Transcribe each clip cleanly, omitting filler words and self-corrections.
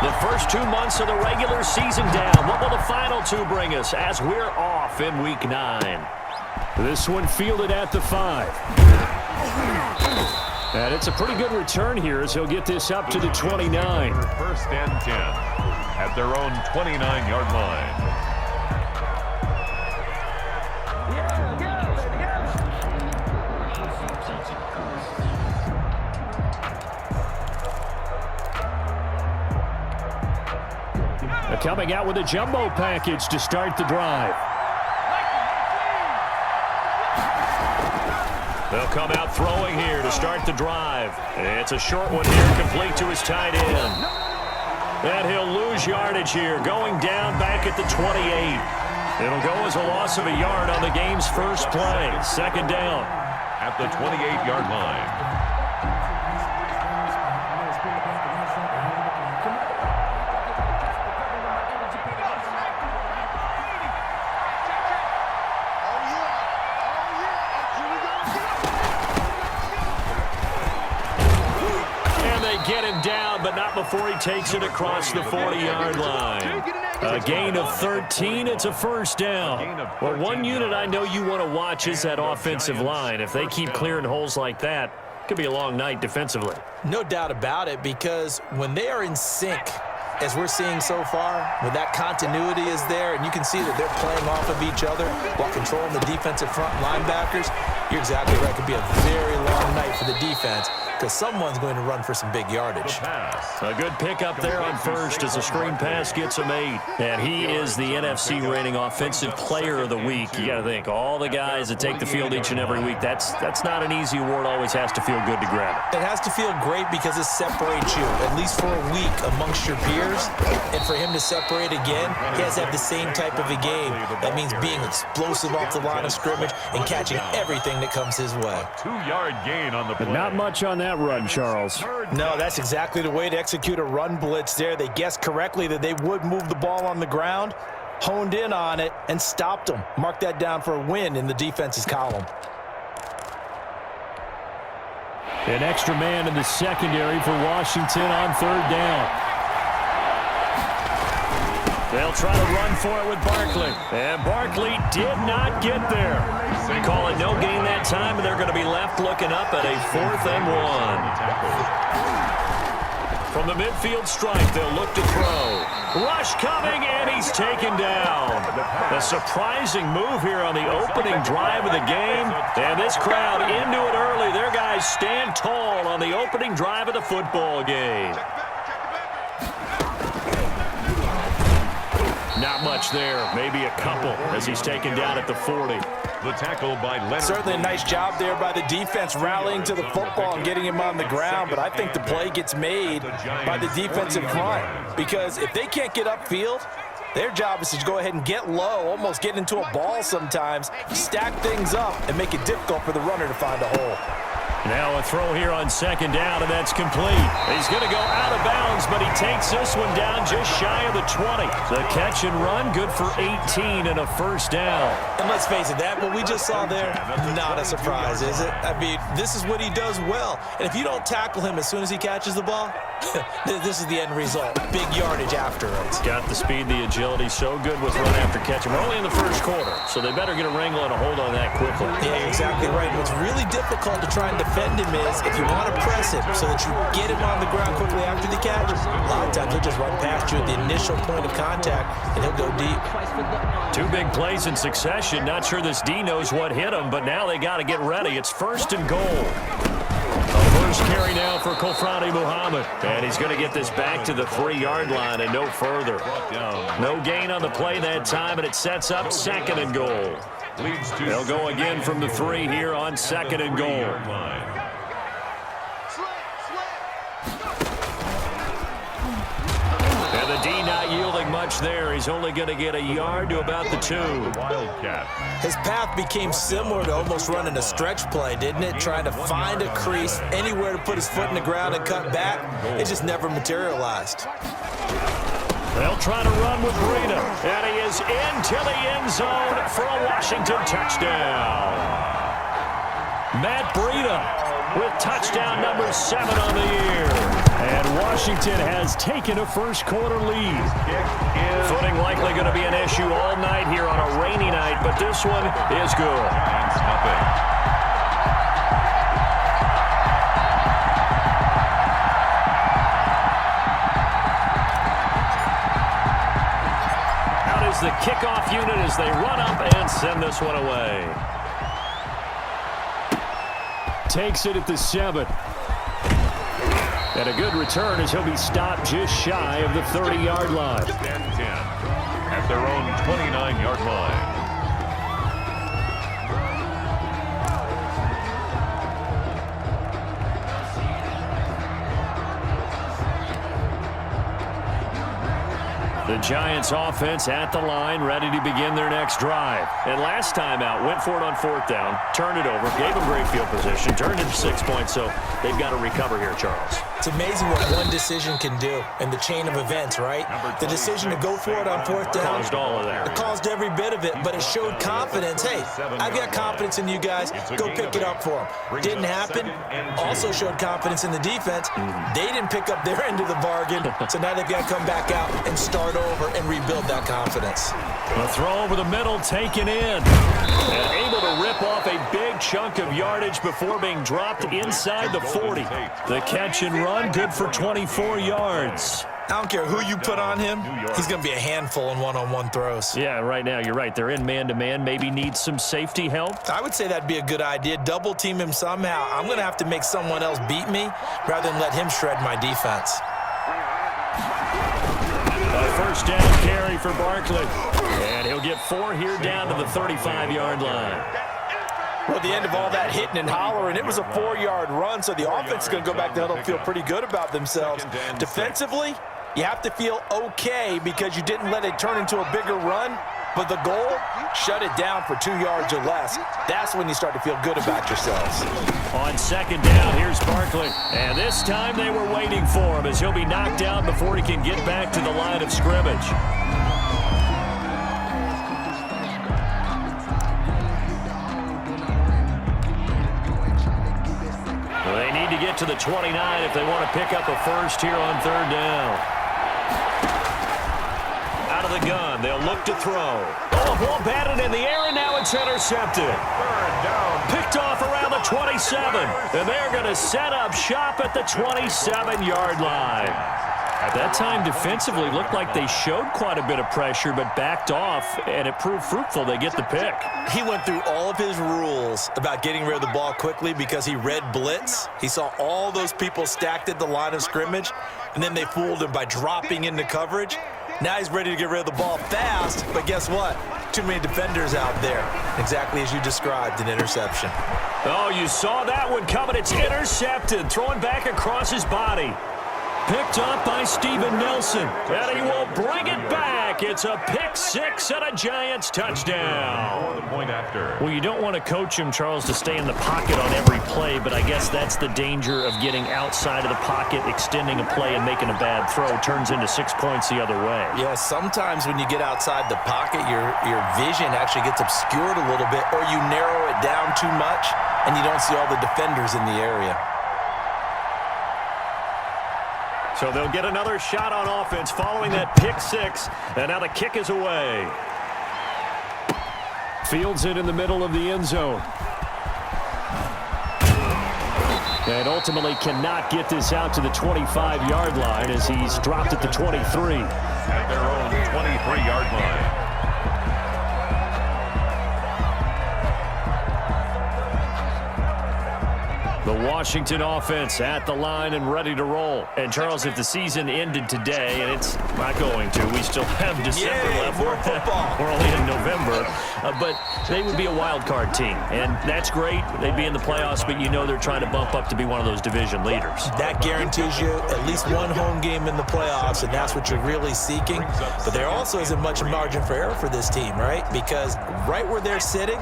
The first 2 months of the regular season down. What will the final 2 bring us as we're off in Week 9? This one fielded at the 5. And it's a pretty good return here as he'll get this up to the 29. First and 10 at their own 29-yard line. Coming out with a jumbo package to start the drive. They'll come out throwing here to start the drive. It's a short one here, complete to his tight end. And he'll lose yardage here, going down back at the 28. It'll go as a loss of a yard on the game's first play. Second down. At the 28-yard line. Get him down, but not before he takes it across the 40-yard line. A gain of 13. It's a first down. Well, one unit I know you want to watch is that offensive line. If they keep clearing holes like that, it could be a long night defensively. No doubt about it, because when they are in sync, as we're seeing so far, when that continuity is there and you can see that they're playing off of each other while controlling the defensive front linebackers, you're exactly right. It could be a very long night for the defense, because someone's going to run for some big yardage. A good pickup there on first as a screen pass gets him 8. And he is the NFC rating offensive player of the week. You got to think, all the guys that take the field each and every week, that's not an easy award. Always has to feel good to grab it. It has to feel great because it separates you, at least for a week, amongst your peers. And for him to separate again, he has to have the same type of a game. That means being explosive off the line of scrimmage and catching everything that comes his way. 2-yard gain on the play. But not much on that run, Charles. No, that's exactly the way to execute a run blitz there. They guessed correctly that they would move the ball on the ground, honed in on it, and stopped them. Mark that down for a win in the defense's column. An extra man in the secondary for Washington on third down. They'll try to run for it with Barkley. And Barkley did not get there. They call it no gain that time, and they're going to be left looking up at a 4th and 1. From the midfield stripe, they'll look to throw. Rush coming, and he's taken down. A surprising move here on the opening drive of the game. And this crowd into it early. Their guys stand tall on the opening drive of the football game. Not much there, maybe a couple as he's taken down at the 40. The tackle by Leonard. Certainly a nice job there by the defense rallying to the football and getting him on the ground, but I think the play gets made by the defensive front, because if they can't get upfield, their job is to go ahead and get low, almost get into a ball sometimes, stack things up, and make it difficult for the runner to find a hole. Now a throw here on second down, and that's complete. He's going to go out of bounds, but he takes this one down just shy of the 20. The catch and run, good for 18 and a first down. And let's face it, that what we just saw there, not a surprise, is it? I mean, this is what he does well. And if you don't tackle him as soon as he catches the ball, this is the end result. Big yardage afterwards. Got the speed, the agility, so good with run after catch. We're only in the first quarter, so they better get a wrangle and a hold on that quickly. Yeah, you're exactly right. What's really difficult to try and defend him is if you want to press him so that you get him on the ground quickly after the catch, a lot of times he'll just run past you at the initial point of contact, and he'll go deep. 2 big plays in succession. Not sure this D knows what hit him, but now they got to get ready. It's first and goal. First carry now for Kofrani Muhammad. And he's going to get this back to the 3-yard line and no further. No gain on the play that time, and it sets up second and goal. They'll go again from the 3 here on second and goal. And the D not yielding much there. He's only going to get a yard to about the 2. Wildcat. His path became similar to almost running a stretch play, didn't it? Trying to find a crease, anywhere to put his foot in the ground and cut back. It just never materialized. They'll try to run with Breida. And he is into the end zone for a Washington touchdown. Matt Breida with touchdown number 7 on the year. And Washington has taken a first-quarter lead. Footing likely going to be an issue all night here on a rainy night, but this one is good. Out is the kickoff unit as they run up and send this one away. Takes it at the 7. And a good return as he'll be stopped just shy of the 30-yard line. 10-10 at their own 29-yard line. The Giants offense at the line, ready to begin their next drive. And last time out, went for it on 4th down, turned it over, gave them great field position, turned it 6 points, so they've got to recover here, Charles. It's amazing what one decision can do in the chain of events, right? The decision to go for it on 4th down. Caused all of that. It caused every bit of it, but it showed confidence. Hey, I've got confidence in you guys. Go pick it up for them. Didn't happen. Also showed confidence in the defense. They didn't pick up their end of the bargain, so now they've got to come back out and start over and rebuild that confidence. A throw over the middle, taken in. And able to rip off a big chunk of yardage before being dropped inside the 40. The catch and run, good for 24 yards. I don't care who you put on him, he's going to be a handful in one-on-one throws. Yeah, right now, you're right. They're in man-to-man. Maybe need some safety help. I would say that'd be a good idea. Double team him somehow. I'm going to have to make someone else beat me rather than let him shred my defense. A first down carry for Barkley. And he'll get 4 here down to the 35-yard line. Well, at the end of all that hitting and hollering, it was a 4-yard run, so the offense is going to go back to huddle and feel pretty good about themselves. Defensively, you have to feel okay because you didn't let it turn into a bigger run, but the goal, shut it down for 2 yards or less. That's when you start to feel good about yourselves. On 2nd down, here's Barkley. And this time they were waiting for him as he'll be knocked out before he can get back to the line of scrimmage. They need to get to the 29 if they want to pick up a first here on 3rd down. Out of the gun, they'll look to throw. Oh, ball batted in the air, and now it's intercepted. 3rd down. Picked off around the 27, and they're going to set up shop at the 27-yard line. At that time, defensively, looked like they showed quite a bit of pressure, but backed off, and it proved fruitful. They get the pick. He went through all of his rules about getting rid of the ball quickly because he read blitz. He saw all those people stacked at the line of scrimmage, and then they fooled him by dropping into coverage. Now he's ready to get rid of the ball fast, but guess what? Too many defenders out there. Exactly as you described, an interception. Oh, you saw that one coming. It's intercepted, throwing back across his body. Picked up by Steven Nelson, and he will bring it back. It's a pick 6 and a Giants touchdown. The point after. Well, you don't want to coach him, Charles, to stay in the pocket on every play, but I guess that's the danger of getting outside of the pocket, extending a play, and making a bad throw. Turns into 6 points the other way. Yeah, sometimes when you get outside the pocket, your vision actually gets obscured a little bit, or you narrow it down too much, and you don't see all the defenders in the area. So they'll get another shot on offense following that pick 6, and now the kick is away. Fields it in the middle of the end zone. And ultimately cannot get this out to the 25-yard line as he's dropped at the 23. At their own 23-yard line. The Washington offense at the line and ready to roll. And, Charles, if the season ended today, and it's not going to, we still have December left. More football. We're only in November. But they would be a wild card team. And that's great. They'd be in the playoffs, but you know they're trying to bump up to be one of those division leaders. That guarantees you at least one home game in the playoffs, and that's what you're really seeking. But there also isn't much margin for error for this team, right? Because right where they're sitting,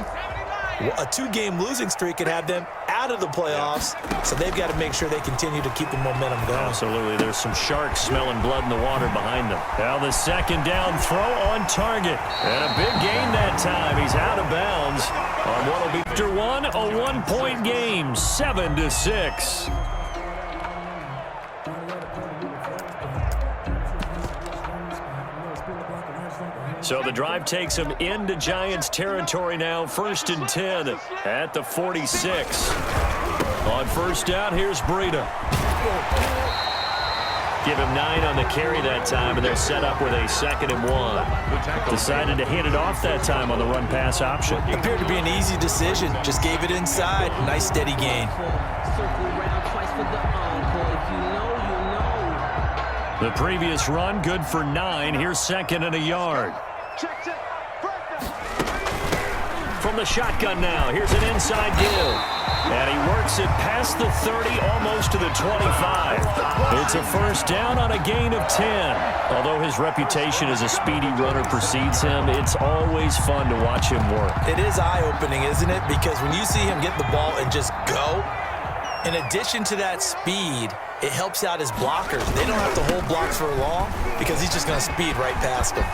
a 2-game losing streak could have them out out of the playoffs, so they've got to make sure they continue to keep the momentum going. Absolutely. There's some sharks smelling blood in the water behind them. Now the second down throw on target. And a big gain that time. He's out of bounds on what will be after one, a one-point game, 7-6. So the drive takes him into Giants territory now, 1st and 10 at the 46. On first down, here's Breida. Give him 9 on the carry that time, and they're set up with a 2nd and 1. Decided to hand it off that time on the run-pass option. Appeared to be an easy decision. Just gave it inside. Nice, steady gain. The previous run, good for 9. Here's 2nd and a yard. From the shotgun now, here's an inside give. And he works it past the 30, almost to the 25. It's a first down on a gain of 10. Although his reputation as a speedy runner precedes him, it's always fun to watch him work. It is eye-opening, isn't it? Because when you see him get the ball and just go, in addition to that speed, it helps out his blockers. They don't have to hold blocks for long because he's just going to speed right past them.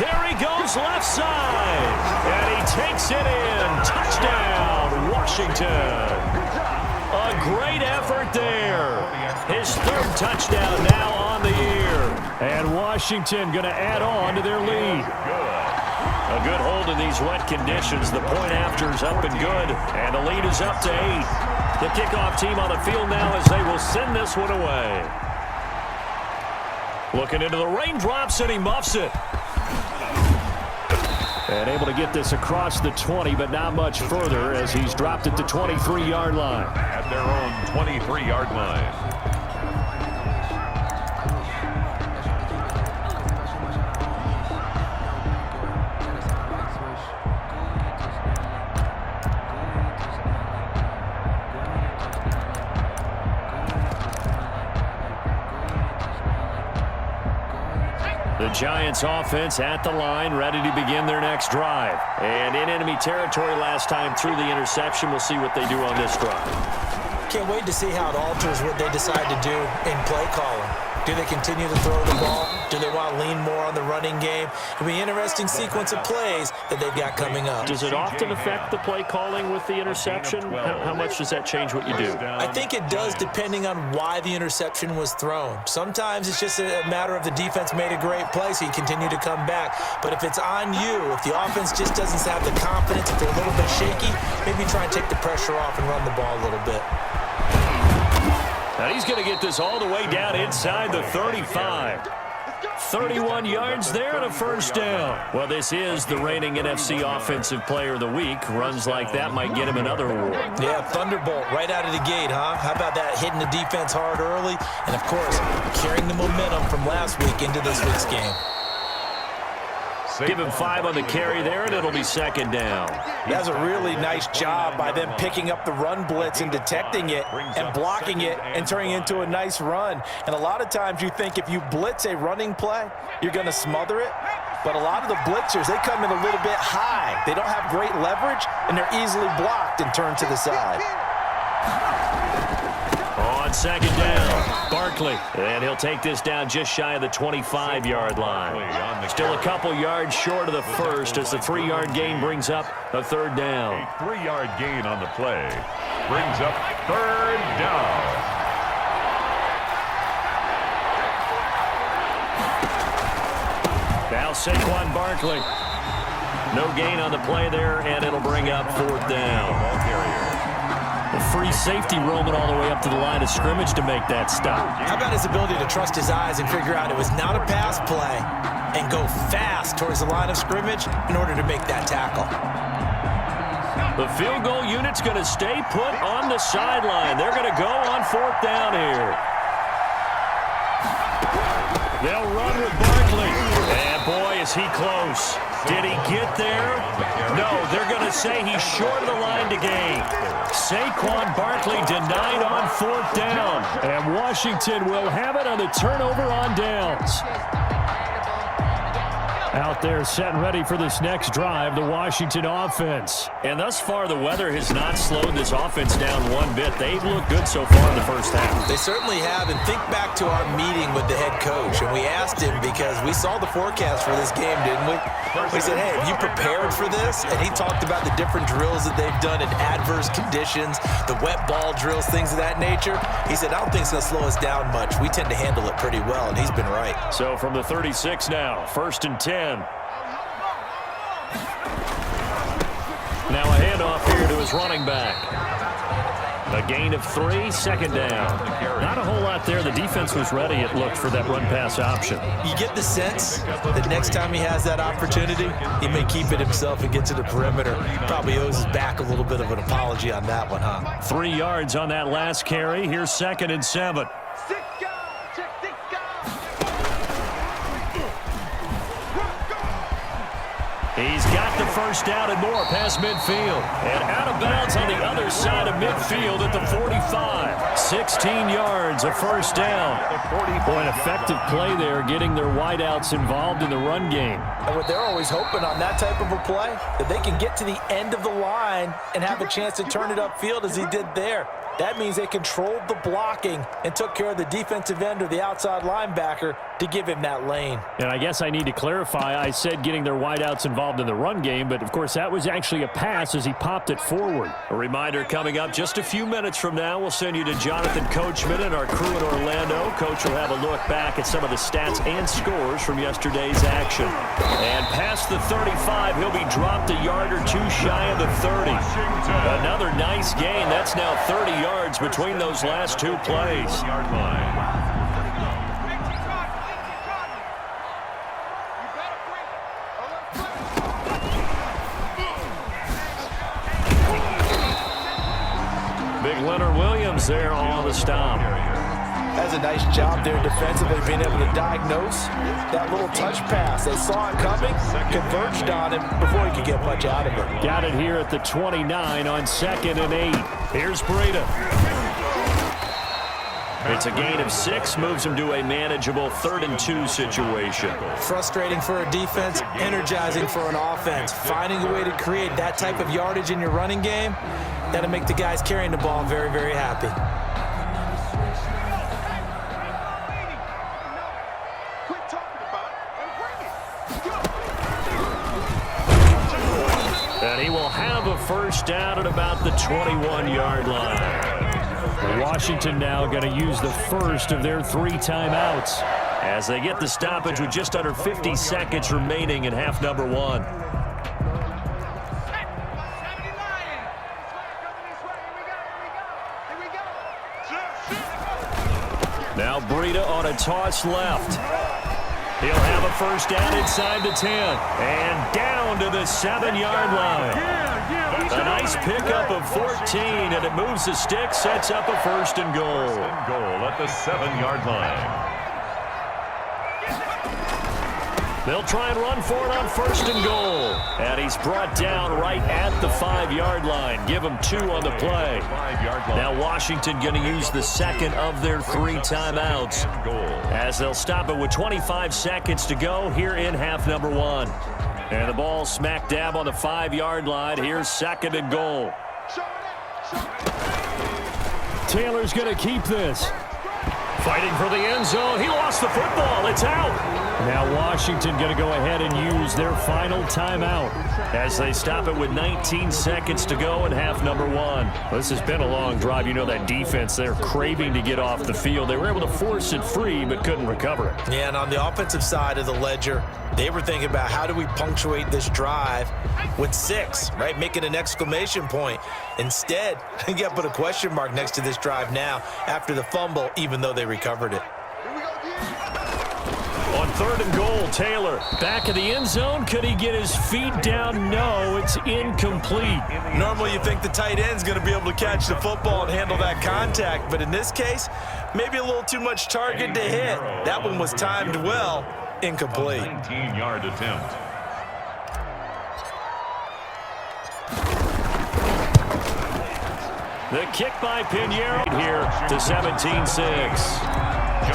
There he goes, left side. And he takes it in. Touchdown, Washington. A great effort there. His 3rd touchdown now on the year. And Washington going to add on to their lead. A good hold in these wet conditions. The point after's up and good. And the lead is up to 8. The kickoff team on the field now as they will send this one away. Looking into the raindrops, and he muffs it. And able to get this across the 20, but not much further as he's dropped at the 23-yard line. At their own 23-yard line. The Giants offense at the line, ready to begin their next drive. And in enemy territory last time through the interception. We'll see what they do on this drive. Can't wait to see how it alters what they decide to do in play calling. Do they continue to throw the ball? Do they want to lean more on the running game? It'll be an interesting sequence of plays that they've got coming up. Does it often affect the play calling with the interception? How much does that change what you do? I think it does depending on why the interception was thrown. Sometimes it's just a matter of the defense made a great play, so you continue to come back. But if it's on you, if the offense just doesn't have the confidence, if they're a little bit shaky, maybe try and take the pressure off and run the ball a little bit. And he's going to get this all the way down inside the 35. 31 yards there and a first down. Well, this is the reigning NFC Offensive Player of the Week. Runs like that might get him another award. Yeah, Thunderbolt right out of the gate, huh? How about that, hitting the defense hard early? And, of course, carrying the momentum from last week into this week's game. Give him 5 on the carry there, and it'll be 2nd down. That's a really nice job by them picking up the run blitz and detecting it and blocking it and turning it into a nice run. And a lot of times you think if you blitz a running play, you're going to smother it. But a lot of the blitzers, they come in a little bit high. They don't have great leverage, and they're easily blocked and turned to the side. On 2nd down, Barkley. And he'll take this down just shy of the 25-yard line. Still a couple yards short of the first as the 3-yard gain brings up a 3rd down. A 3-yard gain on the play brings up 3rd down. Now Saquon Barkley. No gain on the play there, and it'll bring up 4th down. A free safety roaming all the way up to the line of scrimmage to make that stop. How about his ability to trust his eyes and figure out it was not a pass play and go fast towards the line of scrimmage in order to make that tackle. The field goal unit's going to stay put on the sideline. They're going to go on 4th down here. They'll run with Barkley. And boy, is he close. Did he get there? No, they're going to say he's short of the line to gain. Saquon Barkley denied on 4th down. And Washington will have it on the turnover on downs. Out there set and ready for this next drive, the Washington offense. And thus far, the weather has not slowed this offense down one bit. They've looked good so far in the first half. They certainly have, and think back to our meeting with the head coach, and we asked him because we saw the forecast for this game, didn't we? We said, hey, have you prepared for this? And he talked about the different drills that they've done in adverse conditions, the wet ball drills, things of that nature. He said, I don't think it's going to slow us down much. We tend to handle it pretty well, and he's been right. So from the 36 now, 1st and 10. Now a handoff here to his running back. A gain of 3, 2nd down. Not a whole lot there. The defense was ready, it looked, for that run-pass option. You get the sense that next time he has that opportunity, he may keep it himself and get to the perimeter. Probably owes his back a little bit of an apology on that one, huh? 3 yards on that last carry. Here's 2nd and 7. He's got the first down and more past midfield. And out of bounds on the other side of midfield at the 45. 16 yards, a first down. Boy, an effective play there, getting their wideouts involved in the run game. And what they're always hoping on that type of a play, that they can get to the end of the line and have a chance to turn it upfield as he did there. That means they controlled the blocking and took care of the defensive end or the outside linebacker to give him that lane. And I guess I need to clarify, I said getting their wideouts involved in the run game, but of course that was actually a pass as he popped it forward. A reminder coming up just a few minutes from now, we'll send you to Jonathan Coachman and our crew in Orlando. Coach will have a look back at some of the stats and scores from yesterday's action. And past the 35, he'll be dropped a yard or two shy of the 30. Another nice gain. That's now 30 yards between those last 2 plays. Big Leonard Williams there on the stop. That's a nice job there defensively, being able to diagnose that little touch pass. They saw it coming, converged on him before he could get much out of it. Got it here at the 29 on 2nd and 8. Here's Breida. It's a gain of 6, moves him to a manageable 3rd and 2 situation. Frustrating for a defense, energizing for an offense. Finding a way to create that type of yardage in your running game, that'll make the guys carrying the ball very, very happy. And he will have a first down at about the 21-yard line. Washington now going to use the first of their 3 timeouts as they get the stoppage with just under 50 seconds remaining in half number 1. Now Breida on a toss left. He'll have a first down inside the 10 and down to the 7-yard line. A nice pickup of 14, and it moves the stick, sets up a 1st and goal. Goal at the 7-yard line. They'll try and run for it on 1st and goal. And he's brought down right at the 5-yard line. Give him 2 on the play. Now Washington going to use the 2nd of their 3 timeouts as they'll stop it with 25 seconds to go here in half number 1. And the ball smack dab on the 5-yard line. Here's 2nd and goal. Taylor's going to keep this. Fighting for the end zone. He lost the football. It's out. Now Washington going to go ahead and use their final timeout as they stop it with 19 seconds to go in half number 1. This has been a long drive. You know that defense, they're craving to get off the field. They were able to force it free but couldn't recover it. Yeah, and on the offensive side of the ledger, they were thinking about how do we punctuate this drive with 6, right? Making an exclamation point. Instead, you got to put a question mark next to this drive now after the fumble, even though they recovered it. On 3rd and goal, Taylor back of the end zone. Could he get his feet down? No, it's incomplete. Normally you think the tight end's going to be able to catch the football and handle that contact, but in this case, maybe a little too much target to hit. That one was timed well, incomplete. 19-yard attempt. The kick by Pinheiro here to 17-6.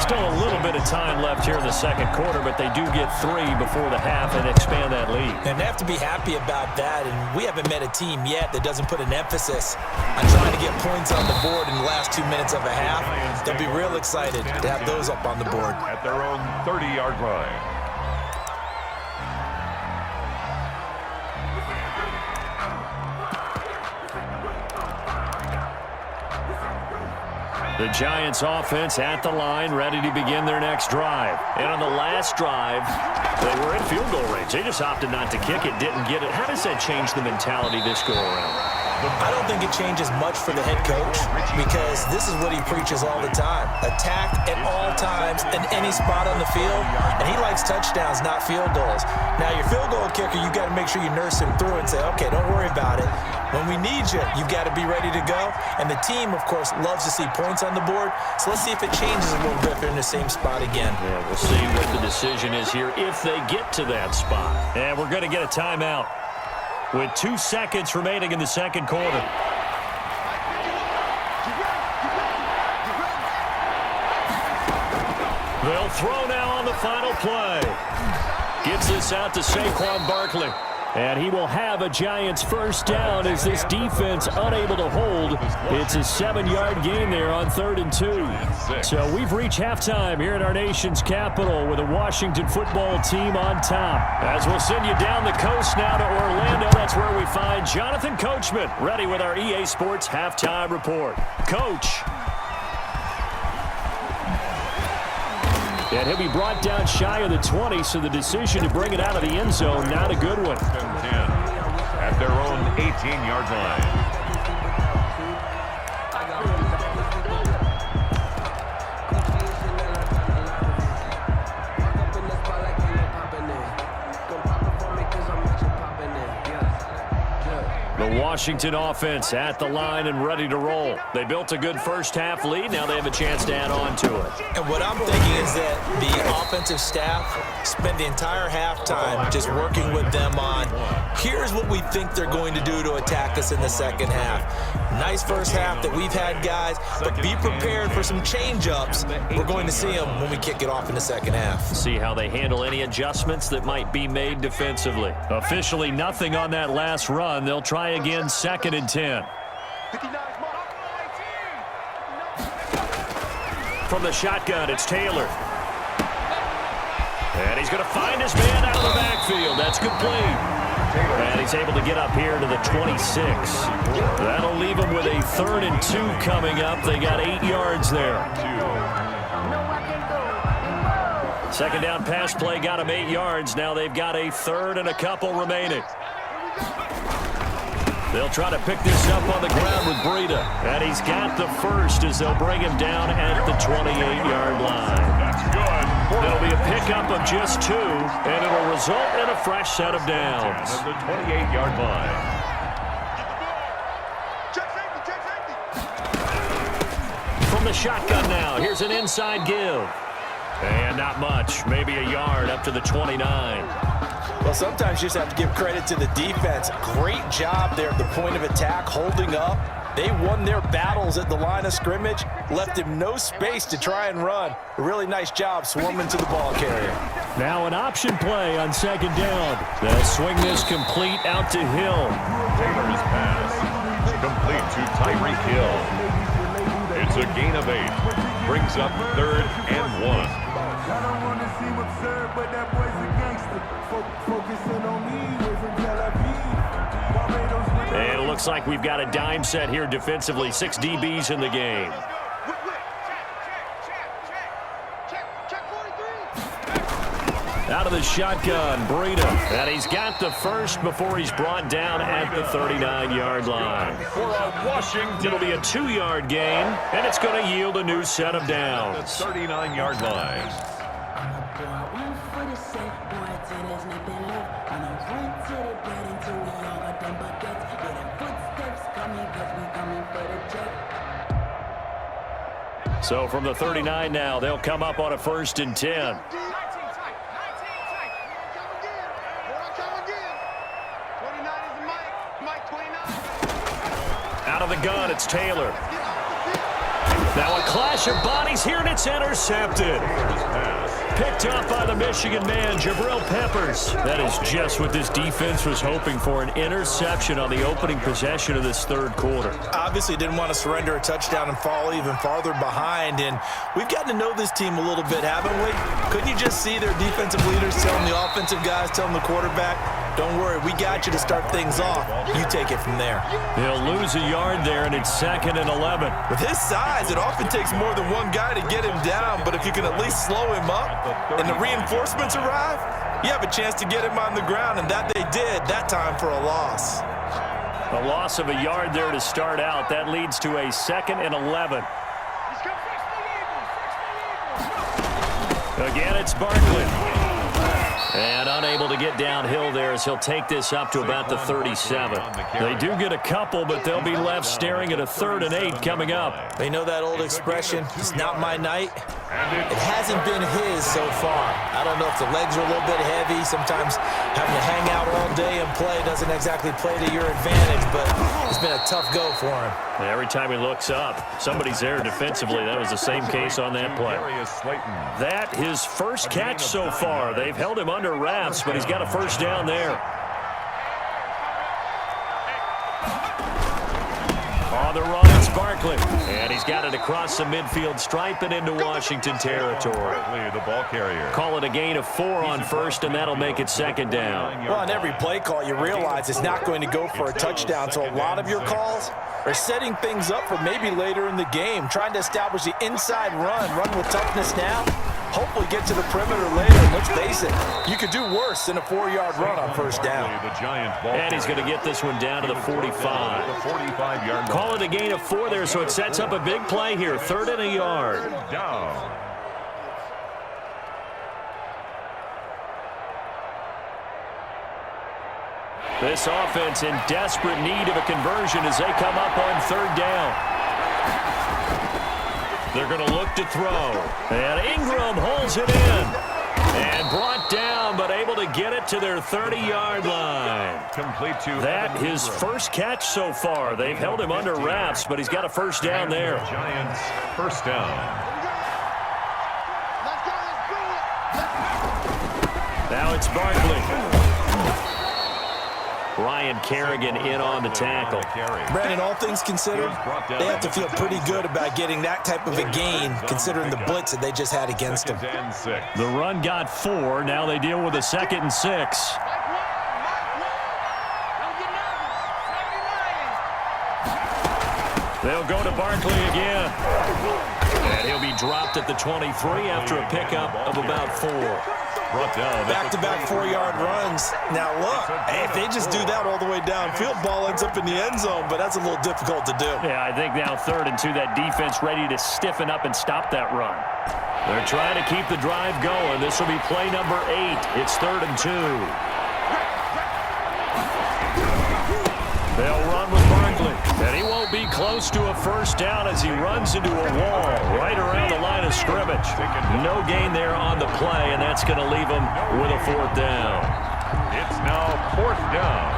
Still a little bit of time left here in the second quarter, but they do get 3 before the half and expand that lead. And they have to be happy about that, and we haven't met a team yet that doesn't put an emphasis on trying to get points on the board in the last 2 minutes of a half. They'll be real excited to have those up on the board. At their own 30-yard line. The Giants offense at the line, ready to begin their next drive. And on the last drive, they were in field goal range. They just opted not to kick it, didn't get it. How does that change the mentality this go around? I don't think it changes much for the head coach because this is what he preaches all the time. Attack at all times in any spot on the field, and he likes touchdowns, not field goals. Now, your field goal kicker, you got to make sure you nurse him through and say, okay, don't worry about it. When we need you, you've got to be ready to go. And the team, of course, loves to see points on the board. So let's see if it changes a little bit if they're in the same spot again. Yeah, we'll see what the decision is here if they get to that spot. And we're going to get a timeout with 2 seconds remaining in the second quarter. They'll throw now on the final play. Gets this out to Saquon Barkley. And he will have a Giants first down as this defense unable to hold. It's a 7-yard gain there on 3rd and 2. So we've reached halftime here in our nation's capital with the Washington football team on top. As we'll send you down the coast now to Orlando, that's where we find Jonathan Coachman ready with our EA Sports halftime report. Coach. And he'll be brought down shy of the 20, so the decision to bring it out of the end zone, not a good one. 10 at their own 18-yard line. The Washington offense at the line and ready to roll. They built a good first-half lead. Now they have a chance to add on to it. And what I'm thinking is that the offensive staff spent the entire halftime just working with them on, here's what we think they're going to do to attack us in the second half. Nice first half that we've had, guys, but be prepared for some change-ups. We're going to see them when we kick it off in the second half. See how they handle any adjustments that might be made defensively. Officially nothing on that last run. They'll try again, 2nd and 10. From the shotgun, it's Taylor. And he's going to find his man out of the backfield. That's complete. And he's able to get up here to the 26. That'll leave him with a 3rd and 2 coming up. They got 8 yards there. Second down pass play got him 8 yards. Now they've got a 3rd and a couple remaining. They'll try to pick this up on the ground with Breida. And he's got the first as they'll bring him down at the 28-yard line. That's good. It'll be a pickup of just 2, and it'll result in a fresh set of downs. At the 28-yard line. From the shotgun now, here's an inside give. And not much, maybe a yard up to the 29. Well, sometimes you just have to give credit to the defense. Great job there at the point of attack, holding up. They won their battles at the line of scrimmage, left him no space to try and run. A really nice job swarming to the ball carrier. Now an option play on 2nd down. They'll swing this complete out to Hill. Taylor's pass. Complete to Tyreek Hill. It's a gain of 8. Brings up 3rd and 1. I don't want to see what's served, but that boy's a gangster. Focusing on me, we're from Tel Aviv. Barbados. And it looks like we've got a dime set here defensively. 6 DBs in the game. Out of the shotgun, Breida. And he's got the first before he's brought down at the 39-yard line. For Washington. It'll be a 2-yard gain, and it's going to yield a new set of downs. 39-yard line. So from the 39 now, they'll come up on a 1st and 10. Out of the gun, it's Taylor. Now a clash of bodies here, and it's intercepted. Picked up by the Michigan man, Jabril Peppers. That is just what this defense was hoping for, an interception on the opening possession of this third quarter. Obviously didn't want to surrender a touchdown and fall even farther behind, and we've gotten to know this team a little bit, haven't we? Couldn't you just see their defensive leaders telling the offensive guys, telling the quarterback, don't worry, we got you to start things off. You take it from there. He'll lose a yard there, and it's 2nd and 11. With his size, it often takes more than one guy to get him down, but if you can at least slow him up and the reinforcements arrive, you have a chance to get him on the ground, and that they did that time for a loss. A loss of a yard there to start out. That leads to a 2nd and 11. Again, it's Barkley. And unable to get downhill there as he'll take this up to about the 37. They do get a couple, but they'll be left staring at a 3rd and 8 coming up. They know that old expression, it's not my night. It hasn't been his so far. I don't know if the legs are a little bit heavy. Sometimes having to hang out all day and play doesn't exactly play to your advantage, but it's been a tough go for him. Every time he looks up, somebody's there defensively. That was the same case on that play. That his first catch so far. They've held him under wraps, but he's got a first down there. On the run, it's Barkley. And he's got it across the midfield stripe and into Washington territory. The ball carrier. Call it a gain of 4 on first, and that'll make it 2nd down. Well, on every play call, you realize it's not going to go for a touchdown, so a lot of your calls are setting things up for maybe later in the game, trying to establish the inside run with toughness now, hopefully get to the perimeter later. And let's face it, you could do worse than a 4-yard run on first down. And he's going to get this one down to the 45. Call it a gain of 4 there, so it sets up a big play here, 3rd and a yard. Down. This offense in desperate need of a conversion as they come up on 3rd down. They're going to look to throw. And Ingram holds it in. And brought down, but able to get it to their 30-yard line. Complete to that his first catch so far. They've held him under wraps, but he's got a first down there. Giants first down. Now it's Barkley. Ryan Kerrigan in on the tackle. Brandon, all things considered, they have to feel pretty good about getting that type of a gain, considering the blitz that they just had against them. The run got 4. Now they deal with a 2nd and 6. They'll go to Barkley again. And he'll be dropped at the 23 after a pickup of about 4. Back-to-back 4-yard runs. Now look, if they just do that all the way downfield, ball ends up in the end zone, but that's a little difficult to do. Yeah, I think now 3rd and 2, that defense ready to stiffen up and stop that run. They're trying to keep the drive going. This will be play number 8. It's 3rd and 2. They'll run with Barkley, and he won't be close to a first down as he runs into a wall right around the line of scrimmage. No gain there on the play, and that's going to leave him with a 4th down. It's now 4th down.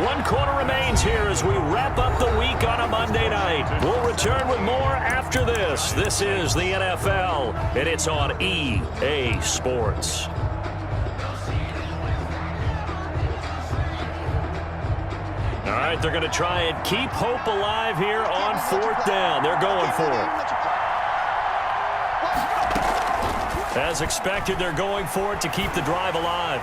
One quarter remains here as we wrap up the week on a Monday night. We'll return with more after this. This is the NFL, and it's on EA Sports. All right, they're going to try and keep hope alive here on 4th down. They're going for it. As expected, they're going for it to keep the drive alive.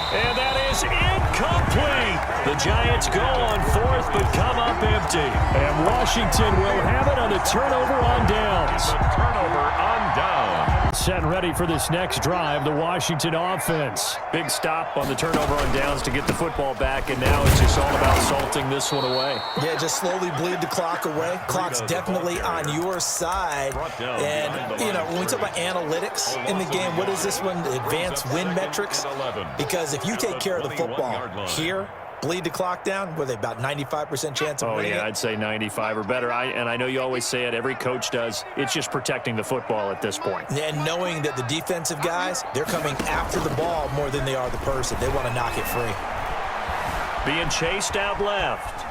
And that is incomplete. The Giants go on 4th, but come up empty. And Washington will have it on the turnover on downs. Turnover on down. Set ready for this next drive, the Washington offense. Big stop on the turnover on downs to get the football back, and now it's just all about salting this one away. Yeah, just slowly bleed the clock away. Clock's definitely on your side. And, you know, when we talk about analytics in the game, what is this one? Advanced win metrics? Because if you take care of the football here, bleed the clock down? Were they about 95% chance of winning yeah, it? I'd say 95 or better. And I know you always say it, every coach does. It's just protecting the football at this point. And knowing that the defensive guys, they're coming after the ball more than they are the person. They want to knock it free. Being chased out left.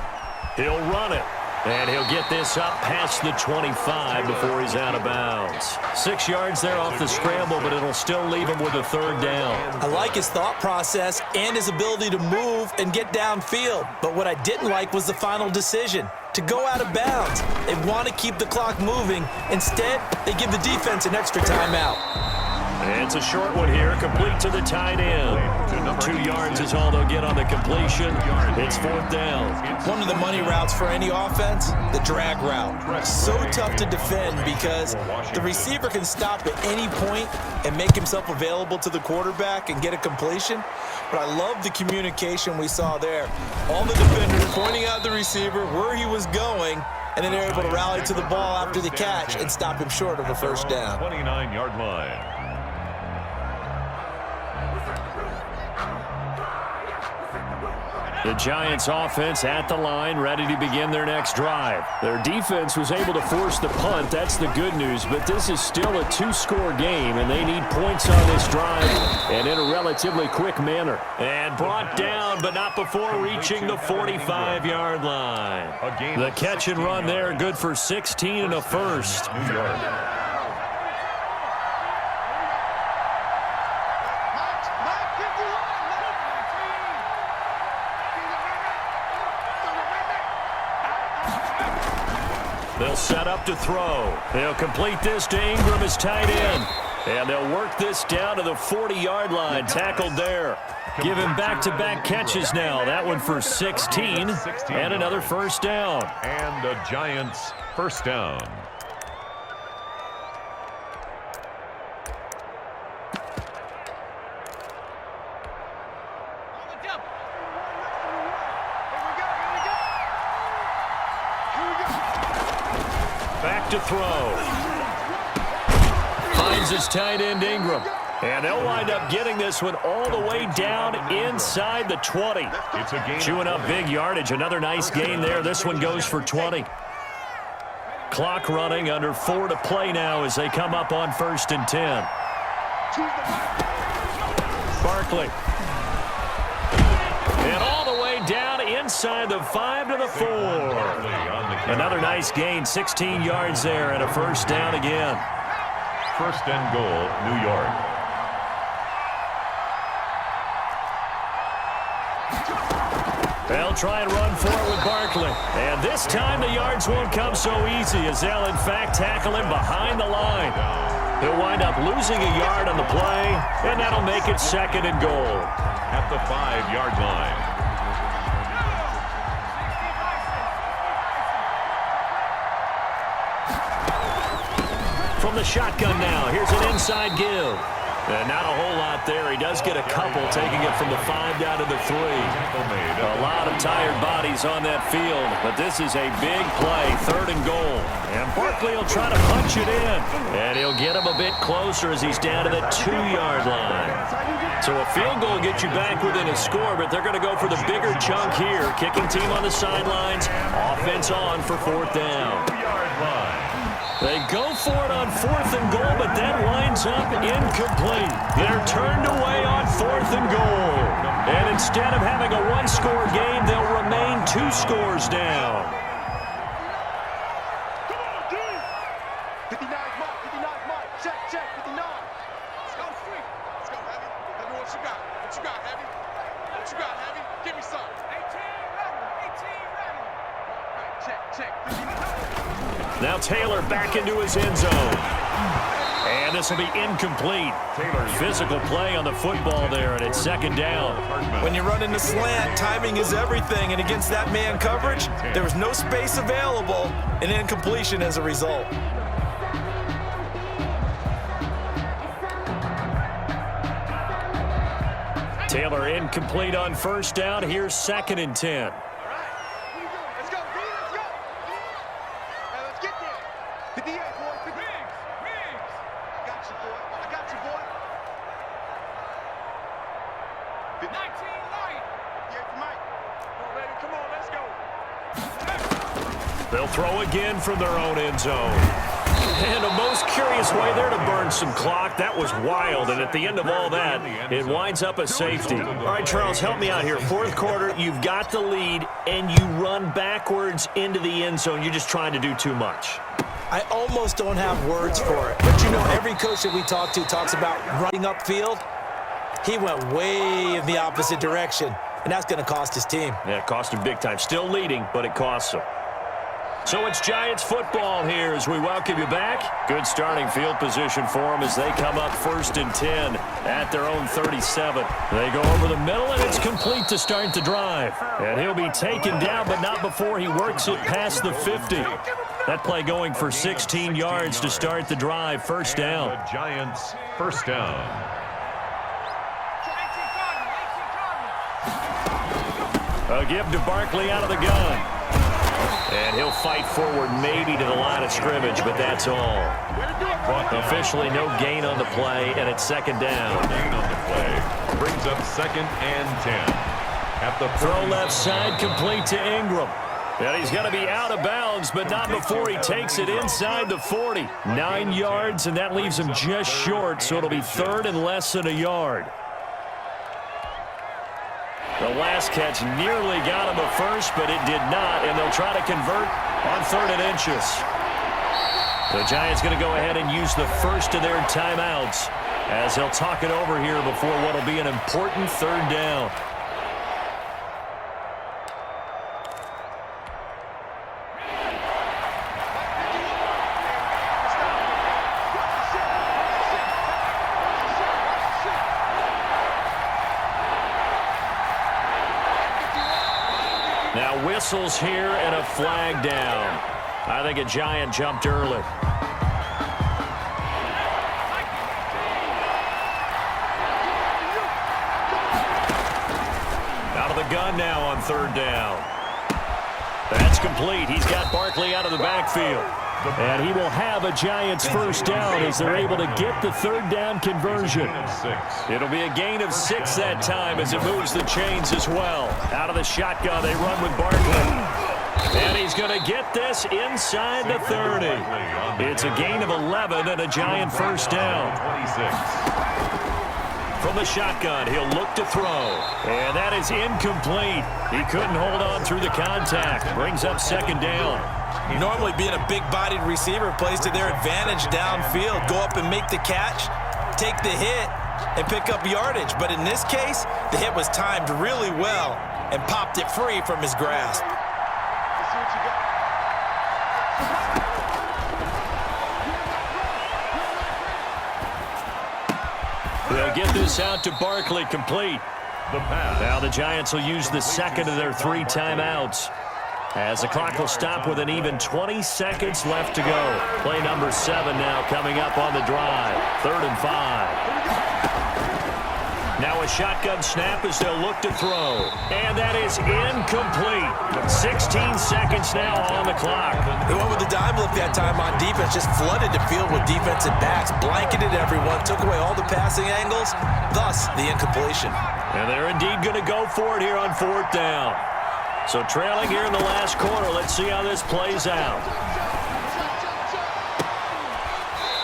He'll run it. And he'll get this up past the 25 before he's out of bounds. 6 yards there off the scramble, but it'll still leave him with a third down. I like his thought process and his ability to move and get downfield. But what I didn't like was the final decision, to go out of bounds. They want to keep the clock moving. Instead, they give the defense an extra timeout. It's a short one here, complete to the tight end. 2 yards is all they'll get on the completion. It's fourth down. One of the money routes for any offense, the drag route. So tough to defend because the receiver can stop at any point and make himself available to the quarterback and get a completion. But I love the communication we saw there. All the defenders pointing out the receiver, where he was going, and then they're able to rally to the ball after the catch and stop him short of a first down. 29-yard line. The Giants offense at the line, ready to begin their next drive. Their defense was able to force the punt. That's the good news, but this is still a 2-score game, and they need points on this drive and in a relatively quick manner. And brought down, but not before reaching the 45-yard line. The catch and run there, good for 16 and a first. New York. They'll set up to throw. They'll complete this to Ingram as tight end. And they'll work this down to the 40-yard line, tackled there. Give him back-to-back catches now. That one for 16, and another first down. And the Giants first down. Back to throw. Finds his tight end, Ingram. And they'll wind up getting this one all the way down inside the 20. It's a gain. Chewing up big yardage. Another nice gain there. This one goes for 20. Clock running, under 4 to play now as they come up on 1st and 10. Barkley. And all the way down inside the 5 to the 4. Another nice gain, 16 yards there, and a first down again. First and goal, New York. They'll try and run for it with Barkley. And this time the yards won't come so easy as they'll, in fact, tackle him behind the line. He'll wind up losing a yard on the play, and that'll make it 2nd and goal. At the 5-yard line. From the shotgun now, here's an inside give. And not a whole lot there. He does get a couple, taking it from the 5 down to the 3. A lot of tired bodies on that field, but this is a big play, 3rd and goal. And Barkley will try to punch it in. And he'll get him a bit closer as he's down to the 2-yard line. So a field goal gets you back within a score, but they're going to go for the bigger chunk here. Kicking team on the sidelines, offense on for 4th down. They go for it on 4th and goal, but that winds up incomplete. They're turned away on 4th and goal. And instead of having a 1-score game, they'll remain 2 scores down. 59 mark, 59 mark. Check, 59. Let's go, Street. Let's go, Heavy. Tell me what you got. What you got, Heavy? What you got, Heavy? Give me some. 18 ready. 18 ready. All right, check. 59. Now Taylor back into his end zone. And this will be incomplete. Physical play on the football there, and it's 2nd down. When you run in the slant, timing is everything, and against that man coverage, there was no space available, and incompletion as a result. Taylor incomplete on 1st down. Here's 2nd and 10. They'll throw again from their own end zone. And a most curious way there to burn some clock. That was wild, and at the end of all that, it winds up a safety. All right, Charles, help me out here. Fourth quarter, you've got the lead, and you run backwards into the end zone. You're just trying to do too much. I almost don't have words for it. But, you know, every coach that we talk to talks about running upfield. He went way in the opposite direction, and that's going to cost his team. Yeah, it cost him big time. Still leading, but it costs him. So it's Giants football here as we welcome you back. Good starting field position for them as they come up 1st and 10 at their own 37. They go over the middle, and it's complete to start the drive. And he'll be taken down, but not before he works it past the 50. That play going for 16 yards to start the drive. First down. The Giants, first down. A give to Barkley out of the gun. And he'll fight forward maybe to the line of scrimmage, but that's all. Officially no gain on the play, and it's second down. Gain on the play. Brings up 2nd and 10. At the throw left side, complete to Ingram. And he's going to be out of bounds, but not before he takes it inside the 40. 9 yards, and that leaves him just short, so it'll be 3rd and less than a yard. The last catch nearly got him a first, but it did not, and they'll try to convert on 3rd and inches. The Giants going to go ahead and use the first of their timeouts as they'll talk it over here before what will be an important 3rd down. Now whistles here and a flag down. I think a Giant jumped early. Out of the gun now on 3rd down. That's complete. He's got Barkley out of the backfield. And he will have a Giants first down as they're able to get the 3rd down conversion. It'll be a gain of 6 that time as it moves the chains as well. Out of the shotgun, they run with Barkley. And he's going to get this inside the 30. It's a gain of 11 and a Giant first down. From the shotgun, he'll look to throw. And that is incomplete. He couldn't hold on through the contact. Brings up 2nd down. Normally being a big-bodied receiver plays to their advantage downfield. Go up and make the catch, take the hit, and pick up yardage. But in this case, the hit was timed really well and popped it free from his grasp. They'll get this out to Barkley, complete. Now the Giants will use the 2nd of their 3 timeouts, as the clock will stop with an even 20 seconds left to go. Play number 7 now coming up on the drive. 3rd and 5. Now a shotgun snap as they'll look to throw. And that is incomplete. 16 seconds now on the clock. They went with the dime look that time on defense, just flooded the field with defensive backs, blanketed everyone, took away all the passing angles, thus the incompletion. And they're indeed going to go for it here on 4th down. So trailing here in the last quarter. Let's see how this plays out.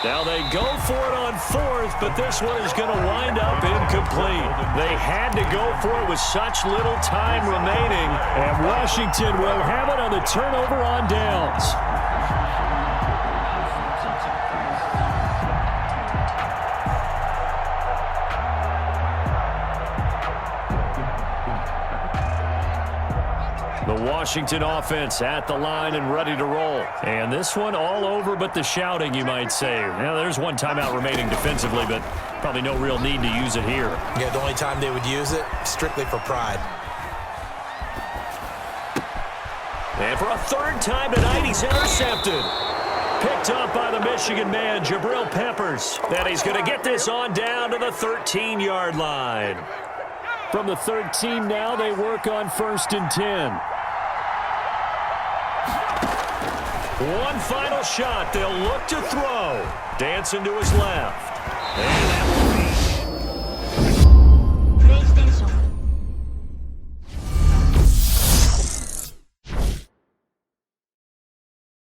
Now they go for it on 4th, but this one is going to wind up incomplete. They had to go for it with such little time remaining, and Washington will have it on the turnover on downs. The Washington offense at the line and ready to roll. And this one all over but the shouting, you might say. Now, there's one timeout remaining defensively, but probably no real need to use it here. Yeah, the only time they would use it, strictly for pride. And for a 3rd time tonight, he's intercepted. Picked up by the Michigan man, Jabril Peppers. And he's going to get this on down to the 13-yard line. From the 13 now, they work on 1st and 10. One final shot. They'll look to throw. Dancing to his left. And that